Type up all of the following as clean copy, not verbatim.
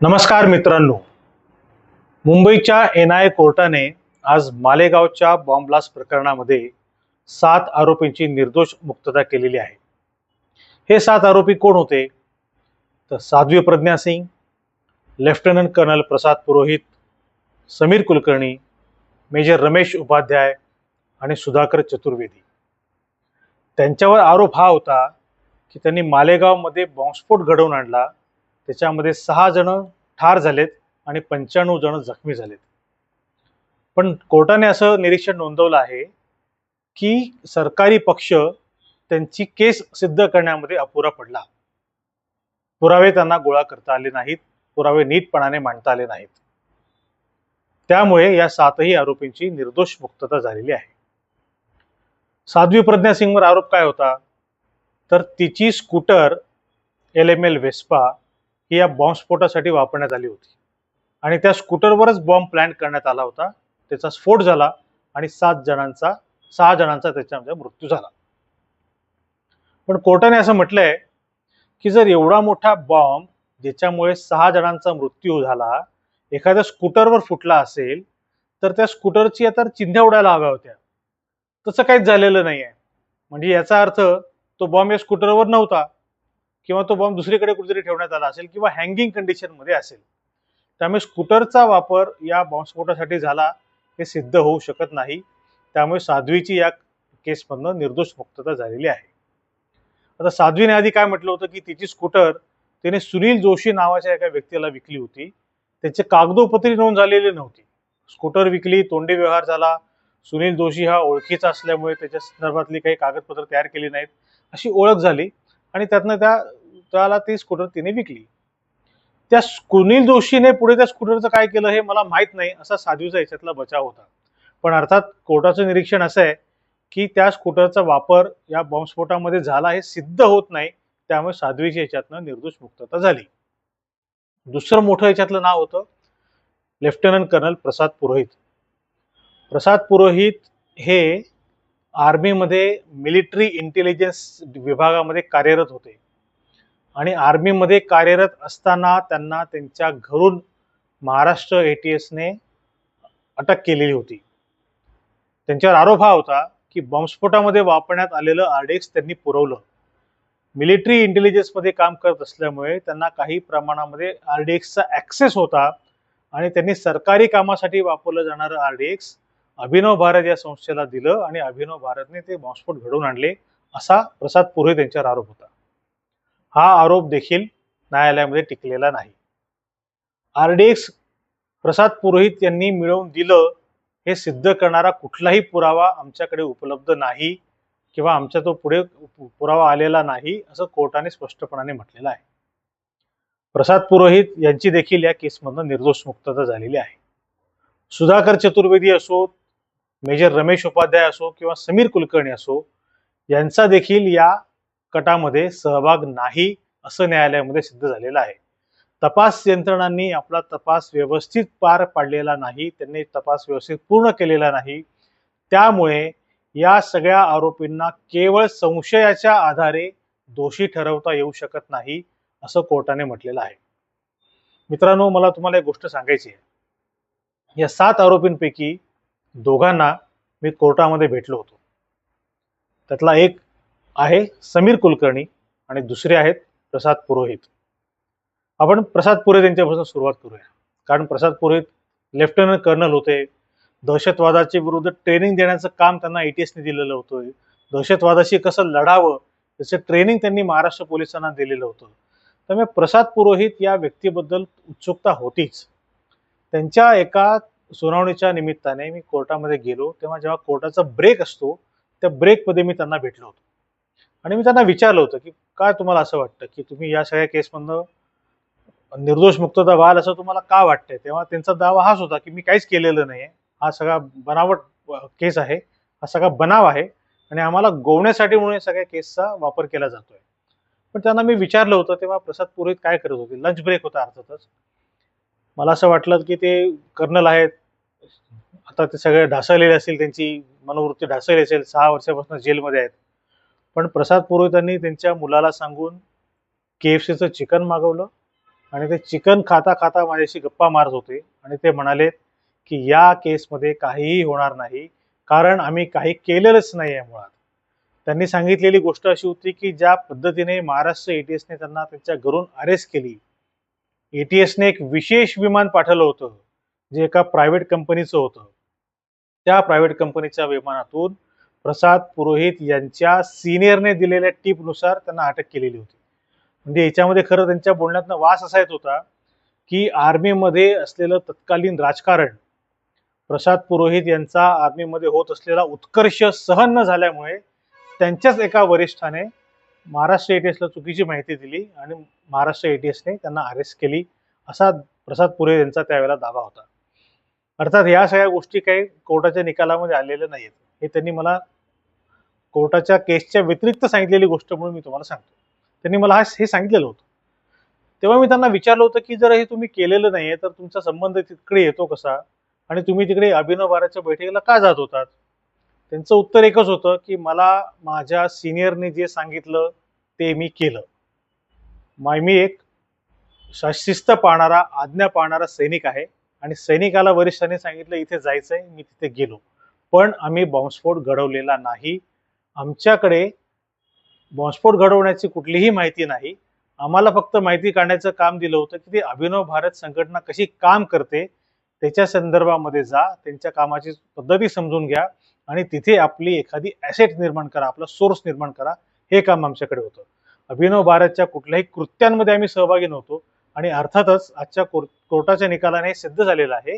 नमस्कार मित्रांनो. मुंबईच्या एनआयए कोर्टाने आज मालेगावच्या बॉम्ब ब्लास्ट प्रकरणामध्ये 7 आरोपींची निर्दोष मुक्तता केलेली आहे. हे 7 आरोपी कोण होते? तर Sadhvi Pragya Singh, lieutenant colonel Prasad Purohit, Sameer Kulkarni, major Ramesh Upadhyay आणि सुधाकर चतुर्वेदी. त्यांच्यावर आरोप हा होता की त्यांनी मालेगावमध्ये बॉम्बस्फोट घडवून आणला. त्याच्यामध्ये 6 जण ठार झालेत आणि 95 जण जखमी झालेत. पण कोर्टाने असं निरीक्षण नोंदवलं आहे की सरकारी पक्ष त्यांची केस सिद्ध करण्यामध्ये अपुरा पडला. पुरावे त्यांना गोळा करता आले नाहीत, पुरावे नीटपणाने मांडता आले नाहीत. त्यामुळे या 7ही आरोपींची निर्दोष मुक्तता झालेली आहे. साध्वी प्रज्ञा सिंगवर आरोप काय होता? तर तिची स्कूटर LML वेस्पा ही या बॉम्बस्फोटासाठी वापरण्यात आली होती आणि त्या स्कूटरवरच बॉम्ब प्लॅन करण्यात आला होता. त्याचा स्फोट झाला आणि 6 जणांचा त्याच्यामध्ये मृत्यू झाला. पण कोर्टाने असं म्हटलंय की जर एवढा मोठा बॉम्ब ज्याच्यामुळे 6 जणांचा मृत्यू झाला एखाद्या स्कूटरवर फुटला असेल तर त्या स्कूटरची आता चिंध्या उडायला हव्या होत्या. तसं काहीच झालेलं नाहीये. म्हणजे याचा अर्थ तो बॉम्ब या स्कूटरवर नव्हता किंवा तो बॉम्ब दुसरीकडे कुठेतरी ठेवण्यात आला असेल किंवा हँगिंग कंडिशन मध्ये असेल. त्यामुळे स्कूटरचा वापर या बॉम्बस्फोटासाठी झाला हे सिद्ध होऊ शकत नाही. त्यामुळे साध्वीची या केसमधनं निर्दोष मुक्तता झालेली आहे. आता साध्वीने आधी काय म्हटलं होतं की तिची स्कूटर तिने सुनील जोशी नावाच्या एका व्यक्तीला विकली होती. त्याचे कागदोपत्री नोंद झालेली नव्हती. स्कूटर विकली, तोंडी व्यवहार झाला. सुनील जोशी हा ओळखीचा असल्यामुळे त्याच्या संदर्भातली काही कागदपत्र तयार केली नाहीत, अशी ओळख झाली आणि त्यातनं त्याला ती स्कूटर तिने विकली. त्या सुनील जोशीने पुढे त्या स्कूटरचं काय केलं हे मला माहित नाही, असा साध्वीचा याच्यातला बचाव होता. पण अर्थात कोर्टाचं निरीक्षण असं आहे की त्या स्कूटरचा वापर या बॉम्बस्फोटामध्ये झाला हे सिद्ध होत नाही. त्यामुळे साध्वीच्या याच्यातनं निर्दोष मुक्तता झाली. दुसरं मोठं याच्यातलं नाव होतं लेफ्टनंट कर्नल प्रसाद पुरोहित. प्रसाद पुरोहित हे आर्मीमध्ये मिलिटरी इंटेलिजन्स विभागामध्ये कार्यरत होते आणि आर्मीमध्ये कार्यरत असताना त्यांना त्यांच्या घरून महाराष्ट्र ATSने अटक केलेली होती. त्यांच्यावर आरोप हा होता की बॉम्बस्फोटामध्ये वापरण्यात आलेलं RDX त्यांनी पुरवलं. मिलिटरी इंटेलिजन्समध्ये काम करत असल्यामुळे त्यांना काही प्रमाणामध्ये RDXचा ऍक्सेस होता आणि त्यांनी सरकारी कामासाठी वापरलं जाणारं RDX अभिनव भारत या संस्थेला दिलं आणि अभिनव भारतने ते बॉम्बस्फोट घडवून आणले, असा प्रसाद पुरोहित यांच्यावर आरोप होता. हा आरोप देखील न्यायालयामध्ये टिकलेला नाही. RDX प्रसाद पुरोहित यांनी मिळवून दिलं हे सिद्ध करणारा कुठलाही पुरावा आमच्याकडे उपलब्ध नाही किंवा आमच्या तो पुढे पुरावा आलेला नाही, असं कोर्टाने स्पष्टपणाने म्हटलेलं आहे. प्रसाद पुरोहित यांची देखील या केसमधनं निर्दोष मुक्तता झालेली आहे. सुधाकर चतुर्वेदी असो, मेजर रमेश उपाध्याय असो किंवा समीर कुलकर्णी असो, यांचा देखील या कटामध्ये सहभाग नाही, असं न्यायालयामध्ये सिद्ध झालेलं आहे. तपास यंत्रणांनी आपला तपास व्यवस्थित पार पाडलेला नाही, त्यांनी तपास व्यवस्थित पूर्ण केलेला नाही. त्यामुळे या सगळ्या आरोपींना केवळ संशयाच्या आधारे दोषी ठरवता येऊ शकत नाही, असं कोर्टाने म्हटलेलं आहे. मित्रांनो, मला तुम्हाला एक गोष्ट सांगायची आहे. या 7 आरोपींपैकी दोघांना मी कोर्टामध्ये भेटलो होतो. त्यातला एक आहे समीर कुलकर्णी आणि दुसरे आहेत प्रसाद पुरोहित. आपण प्रसाद पुरोहित यांच्यापासून सुरुवात करूया. कारण प्रसाद पुरोहित लेफ्टनंट कर्नल होते. दहशतवादाच्या विरुद्ध ट्रेनिंग देण्याचं काम त्यांना ATSने दिलेलं होतं. दहशतवादाशी कसं लढावं त्याचं ट्रेनिंग त्यांनी महाराष्ट्र पोलिसांना दिलेलं होतं. त्यामुळे प्रसाद पुरोहित या व्यक्तीबद्दल उत्सुकता होतीच. त्यांच्या एका सुनावणीच्या निमित्ताने मी कोर्टामध्ये गेलो तेव्हा जेव्हा कोर्टाचा ब्रेक असतो त्या ब्रेकमध्ये मी त्यांना भेटलो होतो आणि मी त्यांना विचारलं होतं की काय तुम्हाला असं वाटतं की तुम्ही या सगळ्या केसमधनं निर्दोष मुक्तता व्हाल असं तुम्हाला का वाटतंय? तेव्हा त्यांचा दावा हाच होता की मी काहीच केलेलं नाहीये, हा सगळा बनावट केस आहे, हा सगळा बनाव आहे आणि आम्हाला गोवण्यासाठी म्हणून या सगळ्या केसचा वापर केला जातोय. पण त्यांना मी विचारलं होतं तेव्हा प्रसाद पुरोहित काय करत होते. लंच ब्रेक होता अर्थातच. मला असं वाटलं की ते कर्नल आहेत, आता ते सगळे ढासळलेले असतील, त्यांची मनोवृत्ती ढासळली असेल, 6 वर्षापासून जेलमध्ये आहेत. पण प्रसाद पुरोहितांनी त्यांच्या मुलाला सांगून KFCचं चिकन मागवलं आणि ते चिकन खाता खाता माझ्याशी गप्पा मारत होते आणि ते म्हणाले की या केसमध्ये काहीही होणार नाही, कारण आम्ही काही केलेलंच नाही आहे मुळात. त्यांनी सांगितलेली गोष्ट अशी होती की ज्या पद्धतीने महाराष्ट्र एटीएसने त्यांना त्यांच्या घरून अरेस्ट केली, एटीएसने एक विशेष विमान पाठवलं होतं जे एका प्रायव्हेट कंपनीचं होतं. त्या प्रायव्हेट कंपनीच्या विमानातून प्रसाद पुरोहित यांच्या सिनियरने दिलेल्या टिपनुसार त्यांना अटक केलेली होती. म्हणजे याच्यामध्ये खरं त्यांच्या बोलण्यातनं वास असा येत होता की आर्मीमध्ये असलेलं तत्कालीन राजकारण, प्रसाद पुरोहित यांचा आर्मीमध्ये होत असलेला उत्कर्ष सहन न झाल्यामुळे त्यांच्याच एका वरिष्ठाने महाराष्ट्र एटीएसला चुकीची माहिती दिली आणि महाराष्ट्र एटीएसने त्यांना अरेस्ट केली, असा प्रसाद पुरोहित यांचा त्यावेळेला दावा होता. अर्थात या सगळ्या गोष्टी काही कोर्टाच्या निकालामध्ये आलेल्या नाहीत. हे त्यांनी मला कोर्टाच्या केसच्या व्यतिरिक्त सांगितलेली गोष्ट म्हणून मी तुम्हाला सांगतो. त्यांनी मला हे सांगितलेलं होतं. तेव्हा मी त्यांना विचारलं होतं की जर हे तुम्ही केलेलं नाहीये तर तुमचा संबंध तिकडे येतो कसा आणि तुम्ही तिकडे अभिनव भारतच्या बैठकीला का जात होतात? त्यांचं उत्तर एकच होतं की मला माझ्या सिनियरने जे सांगितलं ते मी केलं. मी एक शिस्त पाळणारा, आज्ञा पाळणारा सैनिक आहे आणि सैनिकाला वरिष्ठांनी सांगितलं इथे जायचंय, मी तिथे गेलो. पण आम्ही बॉम्बस्फोट घडवलेला नाही. आमच्याकडे बॉम्बस्फोट घडवण्याची कुठलीही माहिती नाही. आम्हाला फक्त माहिती काढण्याचं काम दिलं होतं की ती अभिनव भारत संघटना कशी काम करते त्याच्या संदर्भामध्ये जा, त्यांच्या कामाची पद्धती समजून घ्या आणि तिथे आपली एखादी ॲसेट निर्माण करा, आपला सोर्स निर्माण करा. हे काम आमच्याकडे होतं. अभिनव भारतच्या कुठल्याही कृत्यांमध्ये आम्ही सहभागी नव्हतो आणि अर्थातच आजच्या कोर्टाच्या निकालाने हे सिद्ध झालेलं आहे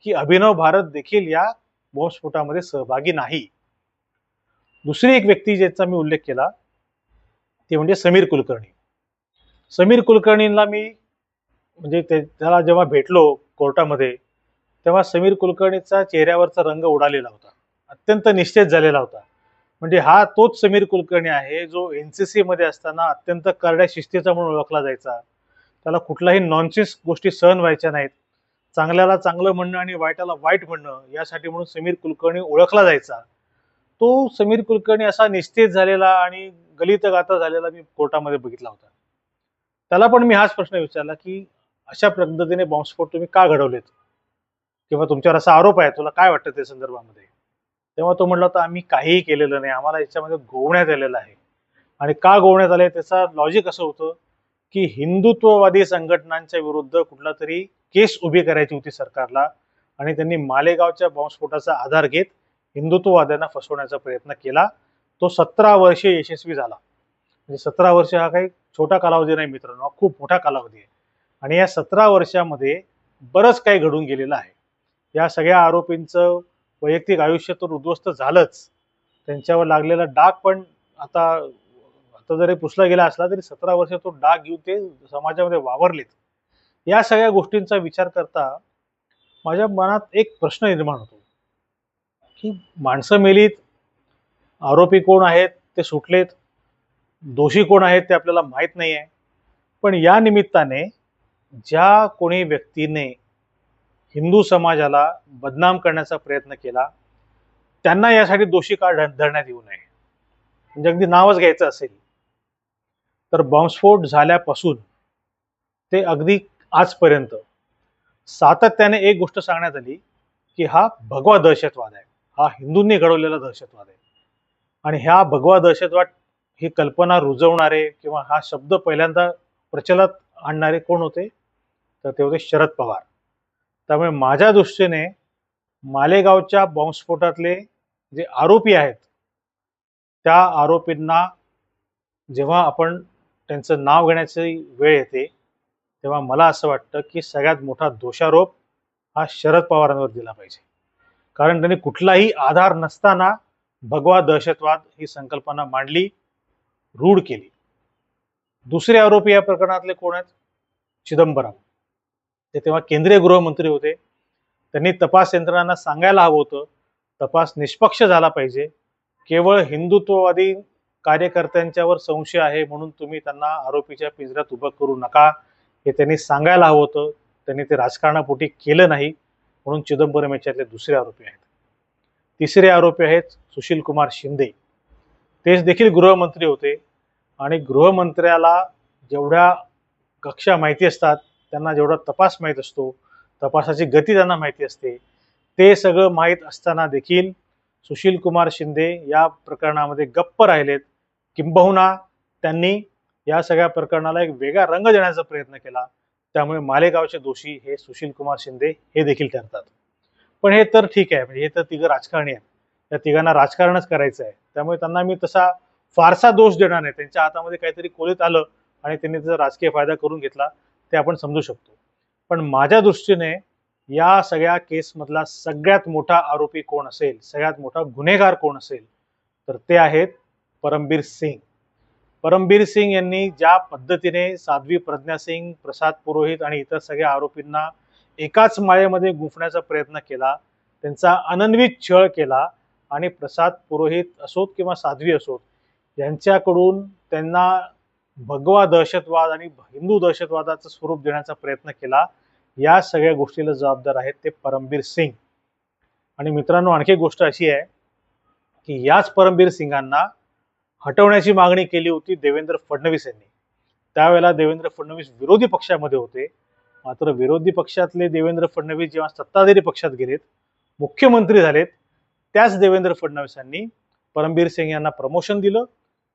की अभिनव भारत देखील या बॉम्बस्फोटामध्ये सहभागी नाही. दुसरी एक व्यक्ती ज्याचा मी उल्लेख केला ते म्हणजे समीर कुलकर्णी. समीर कुलकर्णींना मी म्हणजे त्याला जेव्हा भेटलो कोर्टामध्ये तेव्हा समीर कुलकर्णीचा चेहऱ्यावरचा रंग उडालेला होता, अत्यंत निश्चित झालेला होता. म्हणजे हा तोच समीर कुलकर्णी आहे जो एनसीसी मध्ये असताना अत्यंत करड्या शिस्तीचा म्हणून ओळखला जायचा. त्याला कुठलाही नॉनसेन्स गोष्टी सहन व्हायच्या नाहीत. चांगल्याला चांगलं म्हणणं आणि वाईटाला वाईट म्हणणं यासाठी म्हणून समीर कुलकर्णी ओळखला जायचा. तो समीर कुलकर्णी असा निस्तेज झालेला आणि गलित गाता झालेला मी कोर्टामध्ये बघितला होता. त्याला पण मी हाच प्रश्न विचारला की अशा पद्धतीने बॉम्बस्फोट तुम्ही का घडवलेत किंवा तुमच्यावर असा आरोप आहे, तुला काय वाटतं त्या संदर्भामध्ये? तेव्हा तो म्हटला होता आम्ही काहीही केलेलं नाही, आम्हाला याच्यामध्ये गोवण्यात आलेलं आहे. आणि का गोवण्यात आले त्याचा लॉजिक असं होतं की हिंदुत्ववादी संघटनांच्या विरुद्ध कुठला तरी केस उभी करायची होती सरकारला आणि त्यांनी मालेगावच्या बॉम्बस्फोटाचा आधार घेत हिंदुत्ववाद्यांना फसवण्याचा प्रयत्न केला. तो 17 वर्षे यशस्वी झाला. म्हणजे 17 वर्ष हा काही छोटा कालावधी नाही मित्रांनो, हा खूप मोठा कालावधी आहे. आणि या 17 वर्षामध्ये बरंच काही घडून गेलेलं आहे. या सगळ्या आरोपींचं वैयक्तिक आयुष्य तर उद्ध्वस्त झालंच, त्यांच्यावर लागलेला डाग पण आता आता जरी पुसला गेला असला तरी 17 वर्ष तो डाग घेऊन ते समाजामध्ये वावरलेत. या सगळ्या गोष्टींचा विचार करता माझ्या मनात एक प्रश्न निर्माण होतो की माणसं मेलीत, आरोपी कोण आहेत ते सुटलेत, दोषी कोण आहेत ते आपल्याला माहीत नाही आहे. पण या निमित्ताने ज्या कोणी व्यक्तीने हिंदू समाजाला बदनाम करण्याचा प्रयत्न केला त्यांना यासाठी दोषी का धरण्यात येऊ नये? म्हणजे अगदी नावच घ्यायचं असेल तर बॉम्बस्फोट झाल्यापासून ते अगदी आजपर्यंत सातत्याने एक गोष्ट सांगण्यात आली की हा भगवा दहशतवाद आहे, हा हिंदूंनी घडवलेला दहशतवाद आहे. आणि ह्या भगवा दहशतवाद ही कल्पना रुजवणारे किंवा हा शब्द पहिल्यांदा प्रचलित आणणारे कोण होते? तर ते होते शरद पवार. त्यामुळे माझ्या दृष्टीने मालेगावच्या बॉम्बस्फोटातले जे आरोपी आहेत त्या आरोपींना जेव्हा आपण त्यांचं नाव घेण्याची वेळ येते तेव्हा मला असं वाटतं की सगळ्यात मोठा दोषारोप हा शरद पवारांवर दिला पाहिजे. कारण त्यांनी कुठलाही आधार नसताना भगवा दहशतवाद ही संकल्पना मांडली, रूढ केली. दुसरे आरोपी या प्रकरणातले कोण आहेत? चिदंबरम. ते तेव्हा केंद्रीय गृहमंत्री होते. त्यांनी तपास यंत्रणांना सांगायला हवं होतं तपास निष्पक्ष झाला पाहिजे. केवळ हिंदुत्ववादी कार्यकर्त्यांच्यावर संशय आहे म्हणून तुम्ही त्यांना आरोपीच्या पिंजऱ्यात उभं करू नका, हे त्यांनी सांगायला हवं होतं. त्यांनी ते राजकारणापोटी केलं नाही, म्हणून चिदंबरम याच्यातले दुसरे आरोपी आहेत. तिसरे आरोपी आहेत सुशील कुमार शिंदे. तेच देखील गृहमंत्री होते आणि गृहमंत्र्याला जेवढ्या कक्षा माहिती असतात त्यांना जेवढा तपास माहीत असतो, तपासाची गती त्यांना माहिती असते, ते सगळं माहीत असताना देखील सुशील कुमार शिंदे या प्रकरणामध्ये गप्प राहिलेत. किंबहुना त्यांनी या सगळ्या प्रकरणाला एक वेगळा रंग देण्याचा प्रयत्न केला. त्यामुळे मालेगावचे दोषी हे सुशील कुमार शिंदे हे देखील ठरतात. पण हे तर ठीक आहे, म्हणजे हे तर तिघं राजकारणी आहेत, त्या तिघांना राजकारणच करायचं आहे, त्यामुळे त्यांना मी तसा फारसा दोष देणार नाही. त्यांच्या हातामध्ये काहीतरी कोलीत आलं आणि त्यांनी त्याचा राजकीय फायदा करून घेतला, ते आपण समजू शकतो. पण माझ्या दृष्टीने या सगळ्या केसमधला सगळ्यात मोठा आरोपी कोण असेल, सगळ्यात मोठा गुन्हेगार कोण असेल, तर ते आहेत परमबीर सिंग. परमबीर सिंग यांनी ज्या पद्धतीने साध्वी प्रज्ञा सिंग, प्रसाद पुरोहित आणि इतर सगळ्या आरोपींना एकाच माळेमध्ये गुंफण्याचा प्रयत्न केला, त्यांचा अनन्वित छळ केला आणि प्रसाद पुरोहित असोत किंवा साध्वी असोत यांच्याकडून त्यांना भगवा दहशतवाद आणि हिंदू दहशतवादाचं स्वरूप देण्याचा प्रयत्न केला, या सगळ्या गोष्टीला जबाबदार आहेत ते परमबीर सिंग. आणि मित्रांनो, आणखी एक गोष्ट अशी आहे की याच परमबीर सिंगांना हटवण्याची मागणी केली होती देवेंद्र फडणवीस यांनी. त्यावेळेला देवेंद्र फडणवीस विरोधी पक्षामध्ये होते. मात्र विरोधी पक्षातले देवेंद्र फडणवीस जेव्हा सत्ताधारी पक्षात गेलेत, मुख्यमंत्री झालेत, त्याच देवेंद्र फडणवीसांनी परमबीर सिंग यांना प्रमोशन दिलं,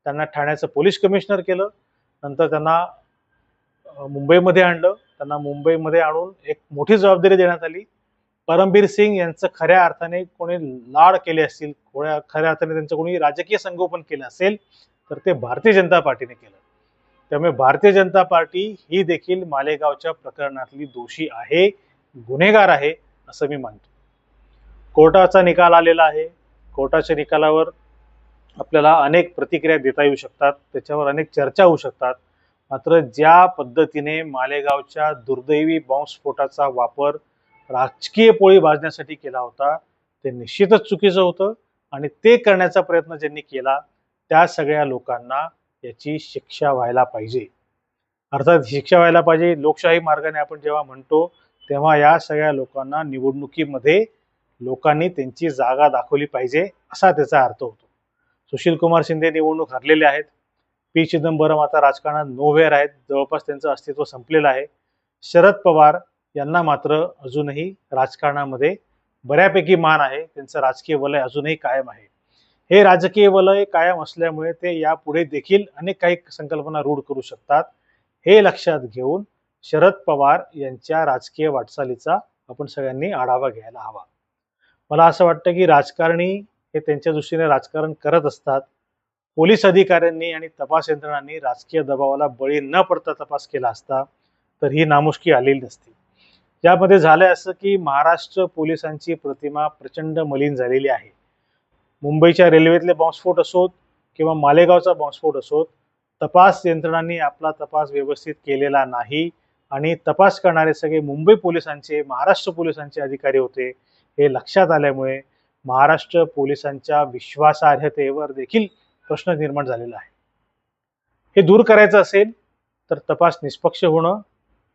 त्यांना ठाण्याचं पोलीस कमिशनर केलं, नंतर त्यांना मुंबईमध्ये आणलं. त्यांना मुंबईमध्ये आणून एक मोठी जबाबदारी देण्यात आली. परमबीर सिंग यांचं खऱ्या अर्थाने कोणी लाड केले असतील, खऱ्या अर्थाने त्यांचं कोणी राजकीय संगोपन केलं असेल, तर ते भारतीय जनता पार्टीने केलं. त्यामुळे भारतीय जनता पार्टी ही देखील मालेगावच्या प्रकरणातली दोषी आहे, गुन्हेगार आहे असं मी मानतो. कोर्टाचा निकाल आलेला आहे. कोर्टाच्या निकालावर आपल्याला अनेक प्रतिक्रिया देता येऊ शकतात, त्याच्यावर अनेक चर्चा होऊ शकतात. मात्र ज्या पद्धतीने मालेगावच्या दुर्दैवी बॉम्बस्फोटाचा वापर राजकीय पोळी भाजण्यासाठी केला होता, ते निश्चितच चुकीचं होतं. आणि ते करण्याचा प्रयत्न ज्यांनी केला त्या सगळ्या लोकांना याची शिक्षा व्हायला पाहिजे. अर्थात शिक्षा व्हायला पाहिजे लोकशाही मार्गाने आपण जेव्हा म्हणतो, तेव्हा या सगळ्या लोकांना निवडणुकीमध्ये लोकांनी त्यांची जागा दाखवली पाहिजे असा त्याचा अर्थ होतो. सुशील कुमार शिंदे निवडणूक हरलेले आहेत. पी चिदंबरम आता राजकारणात नोव्हेअर आहेत, जवळपास त्यांचं अस्तित्व संपलेलं आहे. शरद पवार यांना मात्र अजूनही राजकारणामध्ये बऱ्यापैकी मान आहे, त्यांचं राजकीय वलय अजूनही कायम आहे. हे राजकीय वलय कायम असल्यामुळे ते यापुढे देखील अनेक काही संकल्पना रूढ करू शकतात. हे लक्षात घेऊन शरद पवार यांच्या राजकीय वाटचालीचा आपण सगळ्यांनी आढावा घ्यायला हवा. मला असं वाटतं की राजकारणी हे त्यांच्या दृष्टीने राजकारण करत असतात. पोलीस अधिकाऱ्यांनी आणि तपास यंत्रणांनी राजकीय दबावाला बळी न पडता तपास केला असता तर ही नामुष्की आलेली नसती. यामध्ये झालंय असं की महाराष्ट्र पोलिसांची प्रतिमा प्रचंड मलिन झालेली आहे. मुंबईच्या रेल्वेतले बॉम्बस्फोट असोत किंवा मालेगावचा बॉम्बस्फोट असोत, तपास यंत्रणांनी आपला तपास व्यवस्थित केलेला नाही आणि तपास करणारे सगळे मुंबई पोलिसांचे, महाराष्ट्र पोलिसांचे अधिकारी होते. हे लक्षात आल्यामुळे महाराष्ट्र पोलिसांच्या विश्वासार्हतेवर देखील प्रश्न निर्माण झालेला आहे. हे दूर करायचं असेल तर तपास निष्पक्ष होणं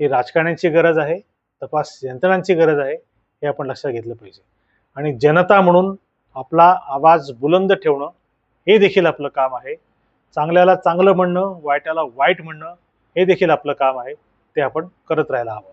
ही राजकारण्यांची गरज आहे, तपास यंत्रणांची गरज आहे, हे आपण लक्षात घेतलं पाहिजे. आणि जनता म्हणून आपला आवाज बुलंद ठेवणं हे देखील आपलं काम आहे. चांगल्याला चांगलं म्हणणं, वाईटाला वाईट म्हणणं हे देखील आपलं काम आहे. ते आपण करत राहायला हवं.